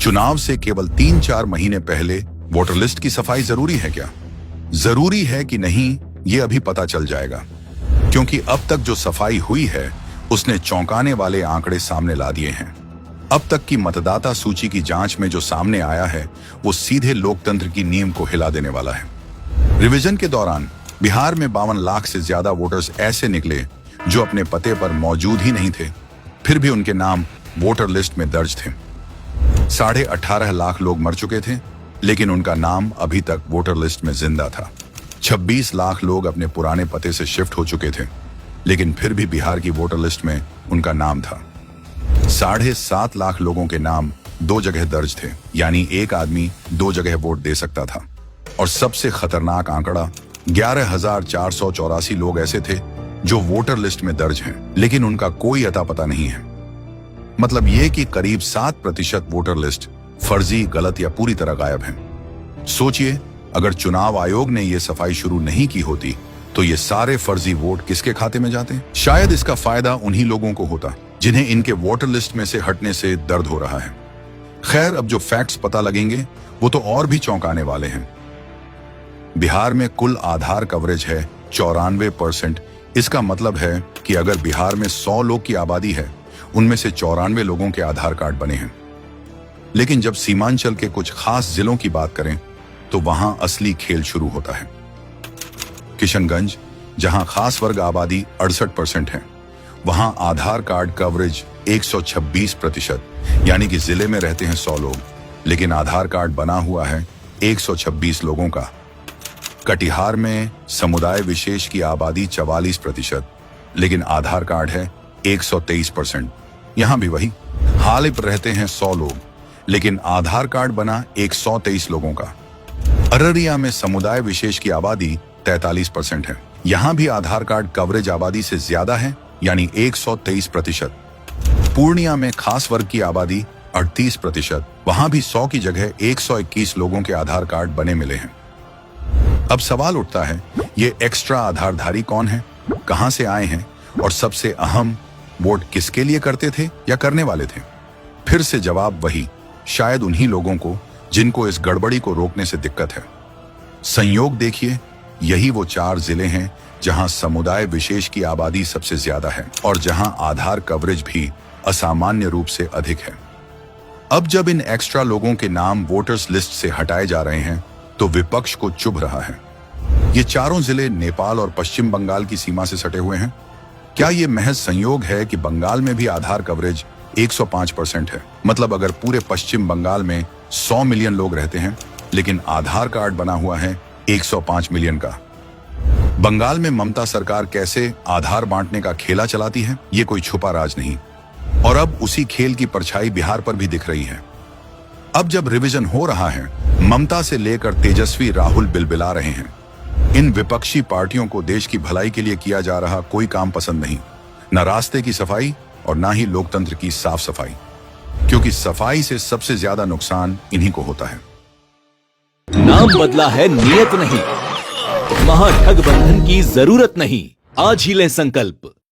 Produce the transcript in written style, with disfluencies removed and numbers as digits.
चुनाव से केवल 3-4 महीने पहले वोटर लिस्ट की सफाई जरूरी है क्या? जरूरी है कि नहीं, ये अभी पता चल जाएगा, क्योंकि अब तक जो सफाई हुई है उसने चौंकाने वाले आंकड़े सामने ला दिए हैं। अब तक की मतदाता सूची की जांच में जो सामने आया है वो सीधे लोकतंत्र की नींव को हिला देने वाला है। रिवीजन के दौरान बिहार में 52 लाख से ज्यादा वोटर्स ऐसे निकले जो अपने पते पर मौजूद ही नहीं थे, फिर भी उनके नाम वोटर लिस्ट में दर्ज थे। 18.5 लाख लोग मर चुके थे, लेकिन उनका नाम अभी तक वोटर लिस्ट में जिंदा था। 26 लाख लोग अपने पुराने पते से शिफ्ट हो चुके थे, लेकिन फिर भी बिहार की वोटर लिस्ट में उनका नाम था। 7.5 लाख लोगों के नाम 2 जगह दर्ज थे, यानी एक आदमी 2 जगह वोट दे सकता था। और सबसे खतरनाक आंकड़ा 11,484 लोग ऐसे थे जो वोटर लिस्ट में दर्ज हैं, लेकिन उनका कोई अता पता नहीं है। मतलब यह कि करीब 7% वोटर लिस्ट फर्जी, गलत या पूरी तरह गायब है। सोचिए, अगर चुनाव आयोग ने यह सफाई शुरू नहीं की होती तो ये सारे फर्जी वोट किसके खाते में जाते? शायद इसका फायदा उन्हीं लोगों को होता जिन्हें इनके वोटर लिस्ट में से हटने से दर्द हो रहा है। खैर, अब जो फैक्ट्स पता लगेंगे वो तो और भी चौंकाने वाले हैं। बिहार में कुल आधार कवरेज है 94%। इसका मतलब है कि अगर बिहार में 100 लोग की आबादी है, उनमें से 94 लोगों के आधार कार्ड बने हैं। लेकिन जब सीमांचल के कुछ खास जिलों की बात करें तो वहां असली खेल शुरू होता है। किशनगंज, जहां खास वर्ग आबादी 68% है, वहां आधार कार्ड कवरेज 126%, यानी कि जिले में रहते हैं 100 लोग, लेकिन आधार कार्ड बना हुआ है 126 लोगों का। कटिहार में समुदाय विशेष की आबादी 44%, लेकिन आधार कार्ड है 123%। यहां भी वही हाल पर रहते हैं 100 लोग, लेकिन आधार कार्ड बना 123 लोगों का। अररिया में समुदाय विशेष की आबादी 43% है, यहां भी आधार कार्ड कवरेज आबादी से ज्यादा है, यानी 123%। पूर्णिया में खास वर्ग की आबादी 38%, वहां भी 100 की जगह 121 लोगों के आधार कार्ड बने मिले हैं। अब सवाल उठता है, ये एक्स्ट्रा आधारधारी कौन है, कहां से आए हैं, और सबसे अहम, वोट किसके लिए करते थे या करने वाले थे? फिर से जवाब वही, शायद उन्हीं लोगों को जिनको इस गड़बड़ी को रोकने से दिक्कत है। संयोग देखिए, यही वो 4 जिले हैं जहां समुदाय विशेष की आबादी सबसे ज्यादा है और जहां आधार कवरेज भी असामान्य रूप से अधिक है। अब जब इन एक्स्ट्रा लोगों के नाम वोटर्स लिस्ट से हटाए जा रहे हैं तो विपक्ष को चुभ रहा है। ये चारों जिले नेपाल और पश्चिम बंगाल की सीमा से सटे हुए हैं। क्या ये महज संयोग है कि बंगाल में भी आधार कवरेज 105% है? मतलब अगर पूरे पश्चिम बंगाल में 100 मिलियन लोग रहते हैं, लेकिन आधार कार्ड बना हुआ है 105 मिलियन का। बंगाल में ममता सरकार कैसे आधार बांटने का खेला चलाती है, ये कोई छुपा राज नहीं। और अब उसी खेल की परछाई बिहार पर भी दिख रही है। अब जब रिवीजन हो रहा है, ममता से लेकर तेजस्वी राहुल बिलबिला रहे हैं। इन विपक्षी पार्टियों को देश की भलाई के लिए किया जा रहा कोई काम पसंद नहीं, न रास्ते की सफाई और न ही लोकतंत्र की साफ सफाई, क्योंकि सफाई से सबसे ज्यादा नुकसान इन्हीं को होता है। नाम बदला है, नियत नहीं। महाठगबंधन की जरूरत नहीं। आज ही लें संकल्प।